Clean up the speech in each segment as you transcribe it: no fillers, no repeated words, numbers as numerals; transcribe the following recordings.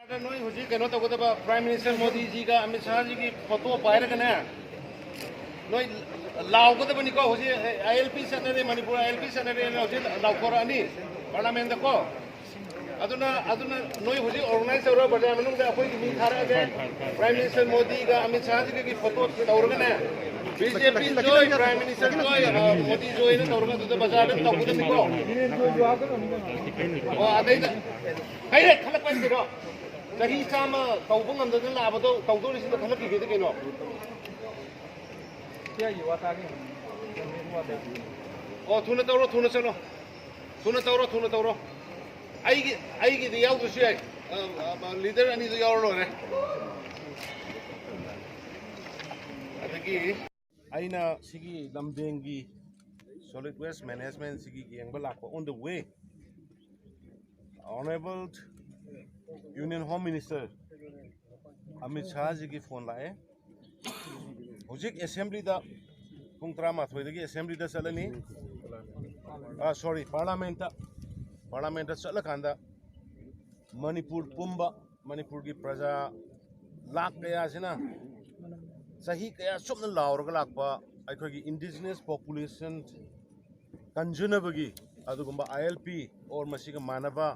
नोई हुजी कनो तगदबा prime minister Modi जी का अमित शाह जी की फोटो पायरगने नोई लावगदबनी को हुजी आईएलपी सनरे मणिपुर आईएलपी सनरे हुजी लावखोरानी पार्लियामेंट को अदुना अदुना नोई हुजी ऑर्गेनाइज तौर बजा मनुंग दा अखोई मी थारागे प्राइम मिनिस्टर मोदी का अमित शाह जी की फोटो तौरगने बीजेपी जोय प्राइम मिनिस्टर जोय मोदी जोय ने तौरगा तो बाजार में तगदबनी को ओ आदे कई खलक पाइ दिरो चही चाम तौबंग अंदर लाबदो तौदोरिस द खलक की केनो क्या युवा तागे ओ थुना तौरो थुना तौरो आईगी द याव दुसि लीडर अनि द याव रे अदगी आइना सिगी लमदेंगी solid waste management sigi yengba lakwa on the way honorable union home minister Amit Shah ji ki phone lae hojik assembly da pung 13 dagi assembly da chalani sorry parliament da chalakanda manipur pumba manipur ki praja lakh kaya sina sahi kaya sumna laurga lakpa aikogi indigenous population कंजुनबगी अदुगुम्बा ILP और मसीगा मानवा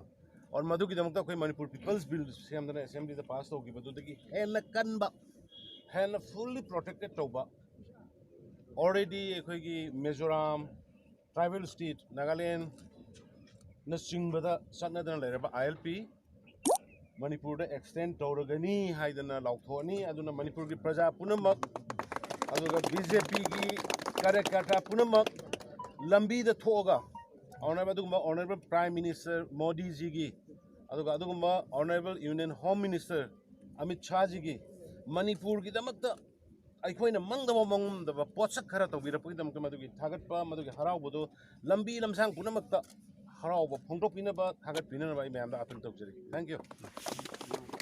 और मधुकी दमकता कोई Manipur people's bill सेमदना असेंबली द पास होगी बदुदगी हेन कनबा हेन फुल्ली प्रोटेक्टेड तौबा ऑलरेडी अखोगी मिजोरम ट्राइबल स्टेट नागालैंड न चिंगबदा सन्नदना लेरबा आईएलपी मणिपुर द एक्सटेंड तौरगनी हाइदना लाउथोनी अदुना मणिपुर की प्रजा पुनमक अदुगा बीजेपी की कार्यकर्ता पुनमक लंबी द थोगा honourable prime minister Modi ji की honourable union home minister Amit Shah ji की मणिपुर की दमकता अखोइना मंगदब मंगदब पोचक खरा तौबिरपगदमक मदुगी थागतपा मदुगी हरावबदो लंबी लमसांग पुनमकता हरावब फोंदोकपिनबा थागतपिनबा इ मयामदा अपील तौजरी थैंक यू